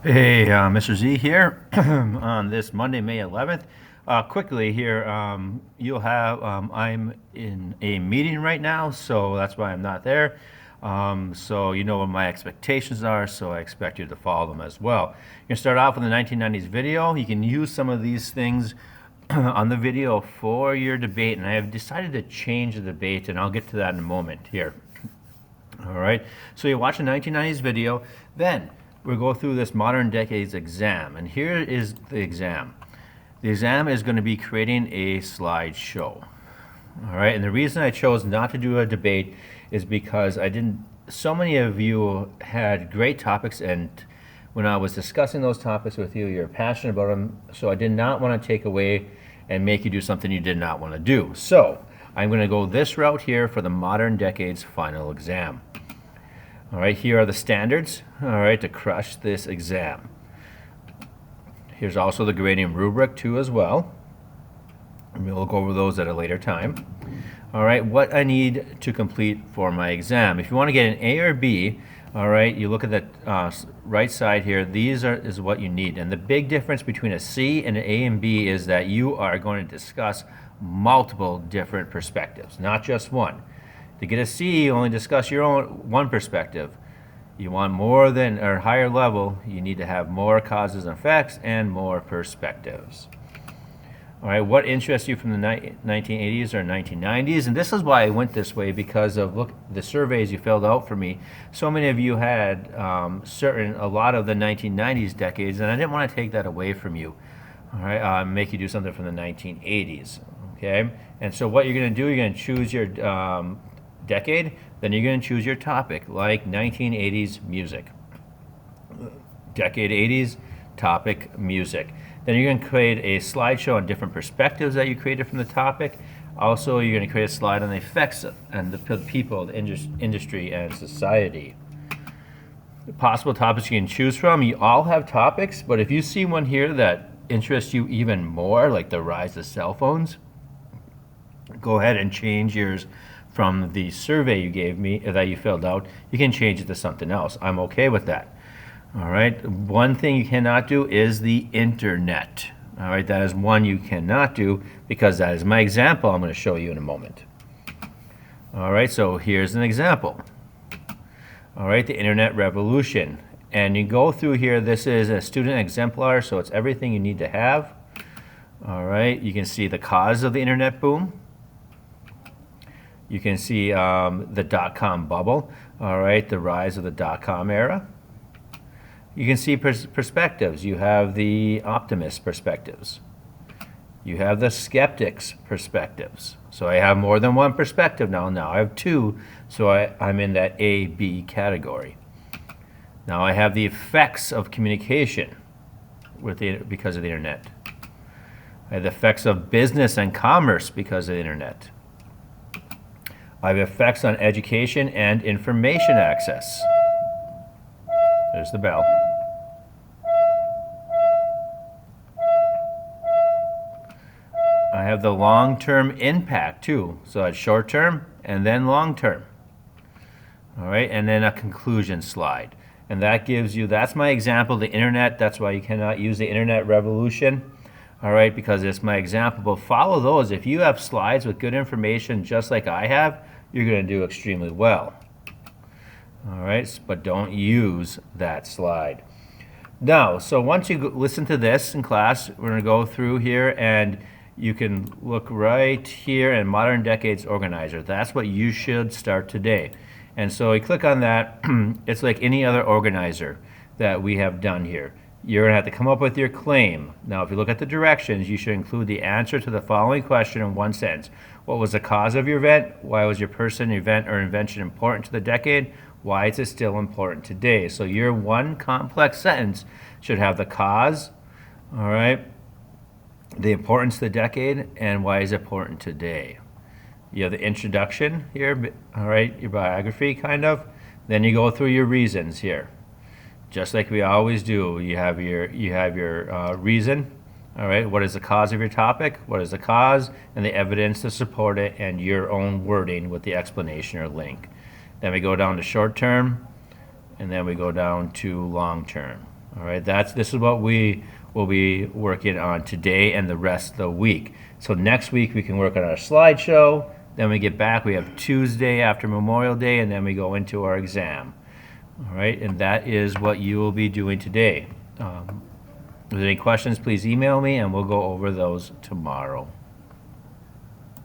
Hey, Mr. Z here on this Monday, May 11th. Quickly here, I'm in a meeting right now, so that's why I'm not there. So you know what my expectations are, so I expect you to follow them as well. You're gonna start off with the 1990s video. You can use some of these things on the video for your debate, and I have decided to change the debate, and I'll get to that in a moment here. All right, so you watch a 1990s video, then we'll go through this modern decades exam, and here is the exam. The exam is going to be creating a slideshow. All right, and the reason I chose not to do a debate is because so many of you had great topics, and when I was discussing those topics with you, you're passionate about them, so I did not want to take away and make you do something you did not want to do. So I'm going to go this route here for the modern decades final exam. All right, here are the standards, all right, to crush this exam. Here's also the grading rubric too as well. And we'll go over those at a later time. All right, what I need to complete for my exam. If you want to get an A or B, all right, you look at the right side here. Is what you need. And the big difference between a C and an A and B is that you are going to discuss multiple different perspectives, not just one. To get a C, you only discuss your own one perspective. You want more than or higher level, you need to have more causes and effects and more perspectives. All right, what interests you from the 1980s or 1990s? And this is why I went this way, because of the surveys you filled out for me. So many of you had a lot of the 1990s decades, and I didn't want to take that away from you. All right, make you do something from the 1980s. Okay, and so what you're going to do, you're going to choose your decade, then you're going to choose your topic, like 1980s music. Decade 80s, topic music. Then you're going to create a slideshow on different perspectives that you created from the topic. Also, you're going to create a slide on the effects and the people, the industry, and society. The possible topics you can choose from, you all have topics, but if you see one here that interests you even more, like the rise of cell phones, go ahead and change yours from the survey you gave me that you filled out. You can change it to something else. I'm okay with that. All right, one thing you cannot do is the internet. All right, that is one you cannot do, because that is my example I'm going to show you in a moment. All right, so here's an example. All right, the internet revolution. And you go through here, this is a student exemplar, so it's everything you need to have. All right, you can see the cause of the internet boom. You can see the dot-com bubble, all right, the rise of the dot-com era. You can see perspectives. You have the optimist perspectives. You have the skeptics perspectives. So I have more than one perspective now. Now I have two, so I'm in that A, B category. Now I have the effects of communication because of the internet. I have the effects of business and commerce because of the internet. I have effects on education and information access. There's the bell. I have the long-term impact too. So it's short-term and then long-term. All right, and then a conclusion slide. And that gives you, that's my example, the internet. That's why you cannot use the internet revolution. All right, because it's my example. But follow those. If you have slides with good information just like I have, you're going to do extremely well. All right, but don't use that slide. Now, so once you listen to this in class, we're going to go through here, and you can look right here in Modern Decades Organizer. That's what you should start today. And so you click on that. It's like any other organizer that we have done here. You're going to have to come up with your claim. Now, if you look at the directions, you should include the answer to the following question in one sentence. What was the cause of your event? Why was your person, event, or invention important to the decade? Why is it still important today? So your one complex sentence should have the cause, all right, the importance of the decade, and why is it important today. You have the introduction here, all right, your biography kind of. Then you go through your reasons here. Just like we always do, you have your reason, all right, what is the cause of your topic, what is the cause, and the evidence to support it, and your own wording with the explanation or link. Then we go down to short term, and then we go down to long term. All right, this is what we will be working on today and the rest of the week. So next week we can work on our slideshow. Then we get back, we have Tuesday after Memorial Day, and then we go into our exam. All right, and that is what you will be doing today. If there's any questions, please email me and we'll go over those tomorrow.